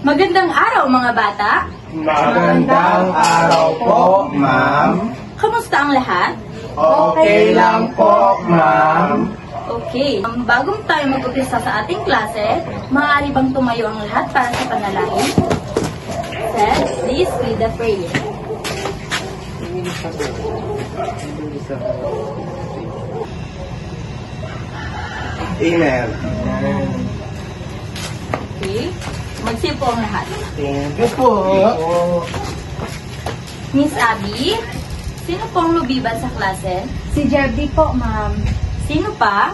Magandang araw mga bata! Magandang araw po, ma'am. Kamusta ang lahat? Okay lang po, ma'am. Okay, bago tayo mag-umpisa sa ating klase, maaari bang tumayo ang lahat para sa panalangin? Set, please read the prayer. Amen. Okay, magsipo ang lahat. Thank you po. Miss Abby, sino pong lubiban sa klase? Si Jebby po, ma'am. Sino pa?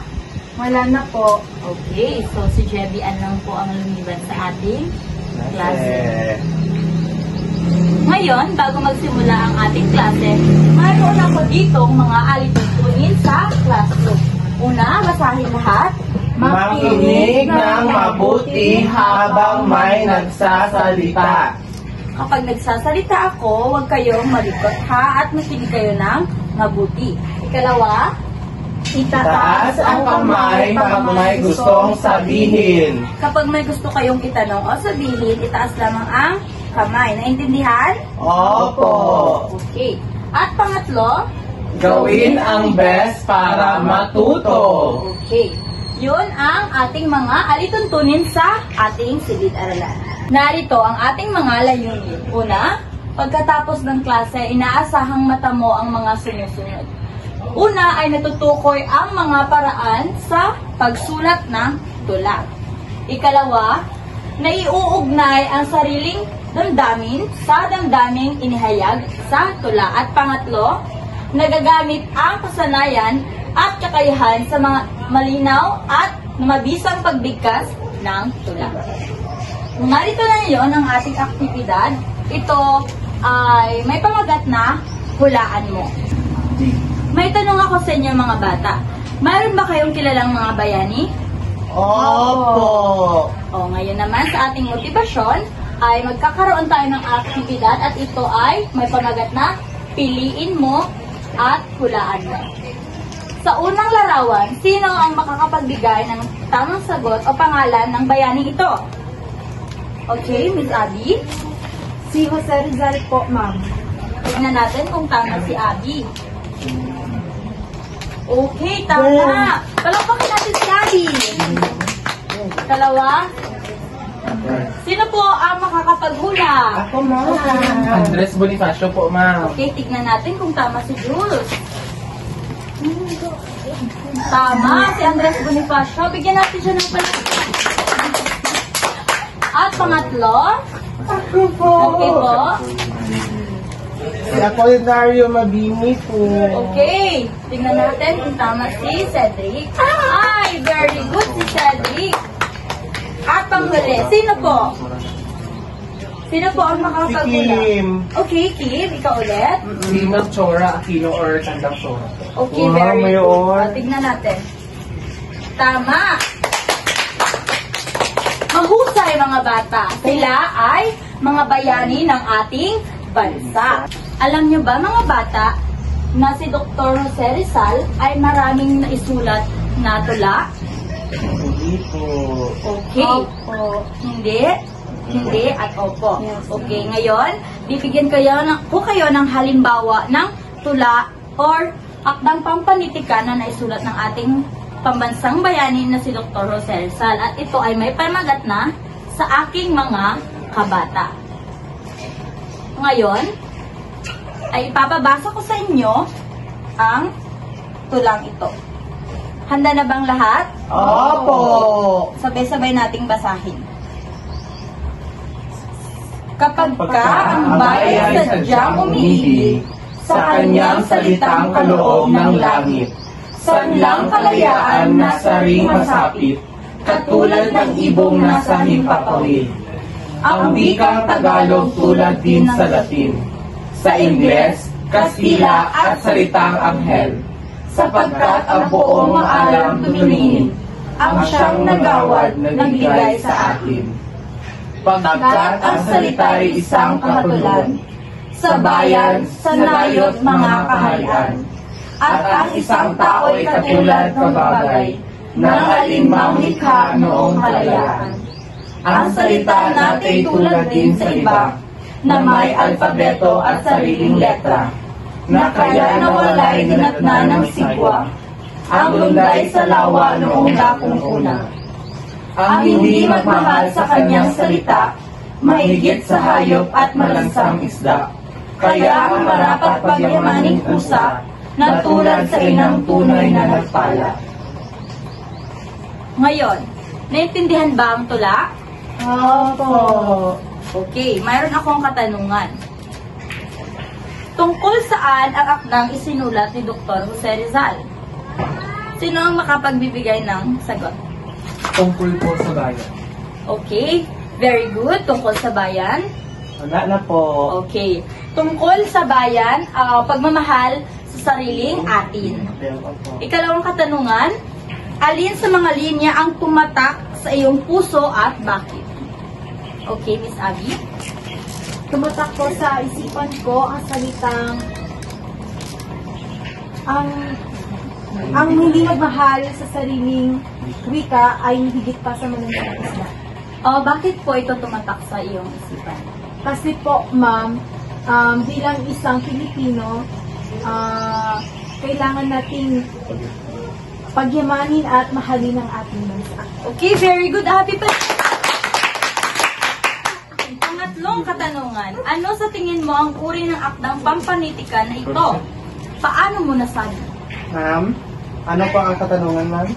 Wala na po. Okay, so si Jebby Ann lang po ang lumiban sa ating klase. Ngayon, bago magsimula ang ating klase, mayroon ako ditong mga alituntunin sa classroom. Una, basahin lahat. Makinig ng mabuti habang may nagsasalita. Kapag nagsasalita ako, huwag kayong malikot ha at makinig kayo ng mabuti. Ikalawa, Taas ang kamay pag may gustong sabihin. kapag may gusto kayong itanong o sabihin, itaas lamang ang kamay. Naintindihan? Opo. Okay. At pangatlo, Gawin ang best para matuto. okay. Yun ang ating mga alituntunin sa ating silid-aralan. Narito ang ating mga layunin. Una, pagkatapos ng klase, inaasahang mata mo ang mga sumusunod. Una ay natutukoy ang mga paraan sa pagsulat ng tula. Ikalawa, naiuugnay ang sariling damdamin sa damdaming inihayag sa tula. At pangatlo, nagagamit ang kasanayan at kakayahan sa mga malinaw at mabisang pagbigkas ng tula. Narito na ngayon ang ating aktibidad. Ito ay may pamagat na hulaan mo. May tanong ako sa inyo mga bata. Mayroon ba kayong kilalang mga bayani? Opo. O ngayon naman sa ating motibasyon ay magkakaroon tayo ng aktibidad at ito ay may pamagat na piliin mo at hulaan mo. Sa unang larawan, sino ang makakapagbigay ng tamang sagot o pangalan ng bayani ito? Okay, Miss Abby? Si Jose Rizal po, ma'am. Tignan natin kung tama si Abby. Okay, tama. Palakpakin natin si Abby. Dalawa. Sino po ang makakapaghula? Ako, ma'am. Andres Bonifacio po, ma'am. Okay, tignan natin kung tama si Jules. Tama, si Andres Bonifacio. Bigyan natin siya ng palakpak. At pangatlo. Ako po. Okay po. Si Apolinario Mabini po. Okay, tingnan natin kung tama si Cedric. Ay, very good si Cedric. At panghuli, sino po? Sino po ang Si makakapaghula? Kim. Okay, Kim, ikaw ulit. Si Chora Aquino or Tandang Chora. Okay, Wow, very may good. on. Tignan natin. Tama. Mahusay mga bata. Sila ay mga bayani ng ating bansa. Alam nyo ba mga bata na si Dr. Jose Rizal ay maraming naisulat na tula? Hindi po. Okay. Opo. Hindi? Hindi at opo. Yes. Okay, ngayon, bibigyan po kayo ng halimbawa ng tula or akdang pampanitikan na naisulat ng ating pambansang bayani na si Dr. Jose Rizal. At ito ay may pamagat na sa aking mga kabata. Ngayon, ay ipapabasa ko sa inyo ang tulang ito. Handa na bang lahat? Opo. Sabay-sabay nating basahin. Kapag ka ang bayan sadyang umiibig sa kanyang salitang kaloob ng langit, sanlang kalayaan na saring masapit, katulad ng ibong nasa himpapawid. Ang wikang Tagalog tulad din sa Latin, sa Ingles, Kastila at salitang Anghel, sapagkat ang buong maalam tumingin, ang siyang nagawad nagbigay sa atin. Pagkat ang salita ay isang kahatulan, sa bayan, sa nayot mga kaharian, at ang isang tao ay katulad ng bagay, ng alinmang likha noong kalayaan. Ang salita natin tulad din sa iba, na may alfabeto at sariling letra, na kaya nawalay dinatna ng sigwa, ang lunday sa lawa noong dakong una. Ang hindi magmahal sa kanyang salita, mahigit sa hayop at malansang isda, kaya ang marapat pagyamaning pusa, na tulad sa inang tunay na nagpala. Ngayon, naintindihan ba ang tula? Opo. Okay, mayroon akong katanungan. Tungkol saan ang akdang isinulat ni Dr. Jose Rizal? Sino ang makapagbibigay ng sagot? Tungkol po sa bayan. Okay, very good. Tungkol sa bayan. Wala na po. Okay. Tungkol sa bayan, pagmamahal sa sariling atin. Ikalawang katanungan, alin sa mga linya ang tumatak sa iyong puso at bakit? Okay, Miss Abby. Tumatak po sa isipan ko ang salitang ang hindi magmahal sa sariling wika ay higit pa sa malansang isda. Bakit po ito tumatak sa iyong isipan? Kasi po, ma'am, bilang isang Pilipino, kailangan nating pagyamanin at mahalin ang ating bansa. Okay, very good. Happy pa. Pangatlong katanungan, ano sa tingin mo ang uri ng akdang pampanitikan na ito? Paano mo nasabi? Ma'am, ano po ang katanungan, ma'am?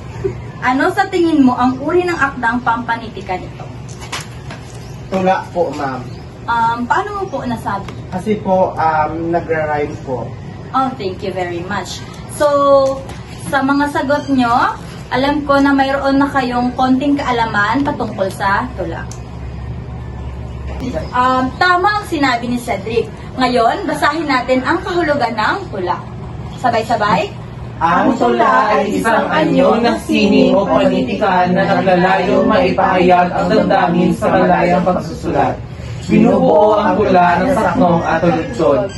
Ano sa tingin mo ang uri ng akdang pampanitikan ito? Tula po, ma'am. Paano mo po nasabi? Kasi po, nagra-rhyme po. Oh, thank you very much. So, sa mga sagot nyo, alam ko na mayroon na kayong konting kaalaman patungkol sa tula. Tama ang sinabi ni Cedric. Ngayon, basahin natin ang kahulugan ng tula. Sabay-sabay? Ang tula ay isang anyo ng sining o panitikan na naglalayo maipahayag ang damdamin sa malayang pagsusulat. Binubuo ang tula ng saknong at lungsod.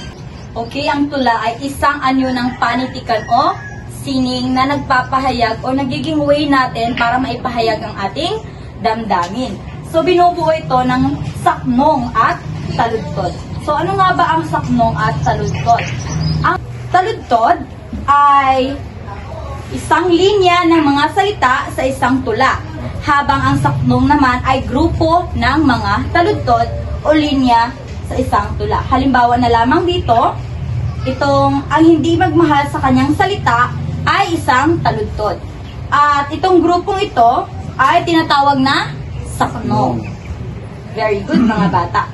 Okay, ang tula ay isang anyo ng panitikan o sining na nagpapahayag o nagiging way natin para maipahayag ang ating damdamin. So, binubuo ito ng saknong at taludtod. So, ano nga ba ang saknong at taludtod? Ang taludtod ay isang linya ng mga salita sa isang tula, habang ang saknong naman ay grupo ng mga taludtod o linya sa isang tula. Halimbawa na lamang dito, itong ang hindi magmahal sa kanyang salita ay isang taludtod. At itong grupong ito ay tinatawag na saknong. Very good, mga bata.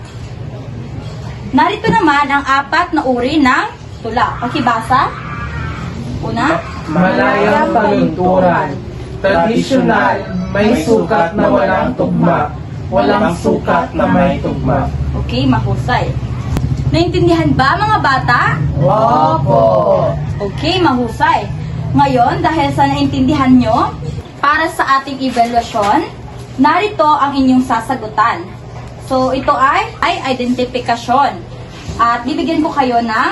Narito naman ang apat na uri ng tula. Pakibasa. Una, Malayang talunturan. Tradisyonal, may sukat na walang tugma. Walang sukat na may tugma. okay, mahusay. Naintindihan ba, mga bata? Opo! Okay, mahusay. Ngayon, dahil sa naintindihan nyo, para sa ating evaluasyon, narito ang inyong sasagutan. So, ito ay identifikasyon. At bibigyan ko kayo ng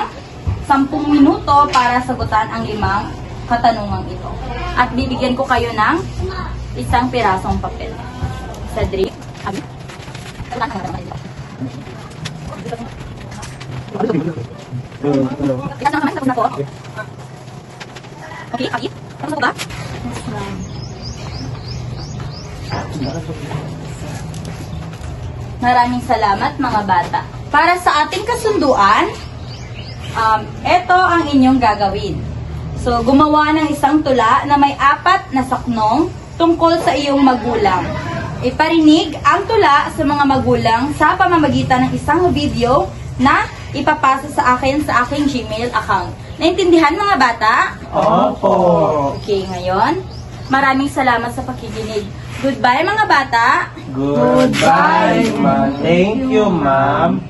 10 minuto para sagutan ang 5 katanungang ito. At bibigyan ko kayo ng isang pirasong papel. Cedric, Abi? Tapos na po. Okay, Abi? Tapos na po ba? Maraming salamat, mga bata. Para sa ating kasunduan, ito ang inyong gagawin. So, gumawa ng isang tula na may 4 na saknong tungkol sa iyong magulang. Iparinig ang tula sa mga magulang sa pamamagitan ng isang video na ipapasa sa akin sa aking Gmail account. Naintindihan, mga bata? Opo! Okay, ngayon, maraming salamat sa pakikinig. Goodbye, mga bata! Goodbye, ma'am. Thank you, ma'am.